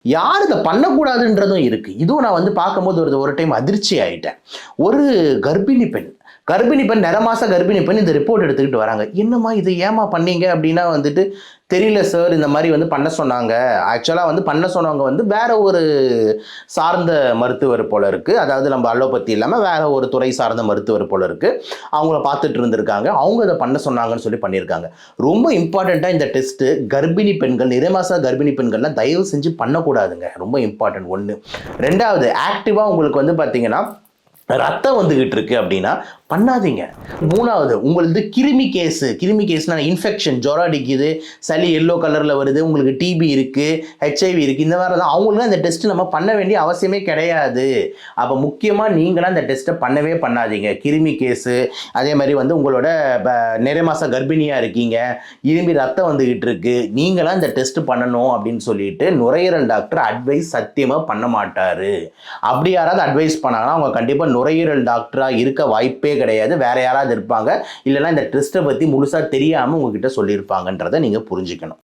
யார் இத பண்ணக்கூடாதுன்றதும் இருக்கு. இதுவும் நான் வந்து பார்க்கும்போது ஒரு டைம் அதிர்ச்சி ஆயிட்டேன். ஒரு கர்ப்பிணி பெண் கர்ப்பிணி பெண் நிறமாச கர்ப்பிணி பெண் இந்த ரிப்போர்ட் எடுத்துக்கிட்டு வராங்க. "என்னம்மா இது ஏம்மா பண்ணீங்க?" அப்படின்னா வந்துட்டு, "தெரியல சார். இந்த மாரி வந்து பண்ண சொன்னாங்க." ஆக்சுவலா வந்து பண்ண சொன்னவங்க வந்து வேற ஒரு சார்ந்த மருத்துவர் போல இருக்கு. அதாவது நம்ம அலோபதி இல்லாம வேற ஒரு துறை சார்ந்த மருத்துவர் போல இருக்கு. அவங்கள பார்த்துட்டு இருந்திருக்காங்க. அவங்க இத பண்ண சொன்னாங்கன்னு சொல்லி பண்ணியிருக்காங்க. ரொம்ப இம்பார்ட்டன்ட்டா இந்த டெஸ்ட் கர்ப்பிணி பெண்கள், நிறைமாச கர்ப்பிணி பெண்கள்லாம் தயவு செஞ்சு பண்ணக்கூடாதுங்க. ரொம்ப இம்பார்ட்டன்ட் 1. 2வது ஆக்டிவா உங்களுக்கு வந்து பார்த்தீங்கன்னா, ரத்தம் வந்துகிட்டு இருக்கு அப்படின்னா பண்ணாதீங்க. 3வது உங்களது கிருமி கேஸ்னா இன்ஃபெக்ஷன் ஜுரம் அடிக்குது, சளி எல்லோ கலர்ல வருது, உங்களுக்கு டிபி இருக்கு, ஹெச்ஐவி இருக்கு. இந்த மாதிரி தான் அவங்களுக்கு அந்த டெஸ்ட் நம்ம பண்ண வேண்டிய அவசியமே கிடையாது. அப்ப முக்கியமா நீங்கலாம் அந்த டெஸ்ட்ட பண்ணவே பண்ணாதீங்க. கிருமி கேஸ் அதே மாதிரி வந்து உங்களோட நிறை மாச கர்ப்பிணியா இருக்கீங்க, இரும்பி ரத்தம் வந்துகிட்டு இருக்கு. நீங்கலாம் இந்த டெஸ்ட் பண்ணணும் அப்படின்னு சொல்லிட்டு நுரையீரல் டாக்டர் அட்வைஸ் சத்தியமா பண்ண மாட்டாரு. அப்படி யாராவது அட்வைஸ் பண்ணாங்கன்னா அவங்க கண்டிப்பா நுரையீரல் டாக்டரா இருக்க வாய்ப்பே கிடையாது. வேற யாராவது இருப்பாங்க. இல்லைன்னா இந்த டெஸ்ட்டை பத்தி முழுசா தெரியாம உங்ககிட்ட சொல்லியிருப்பாங்கன்றத நீங்க புரிஞ்சுக்கணும்.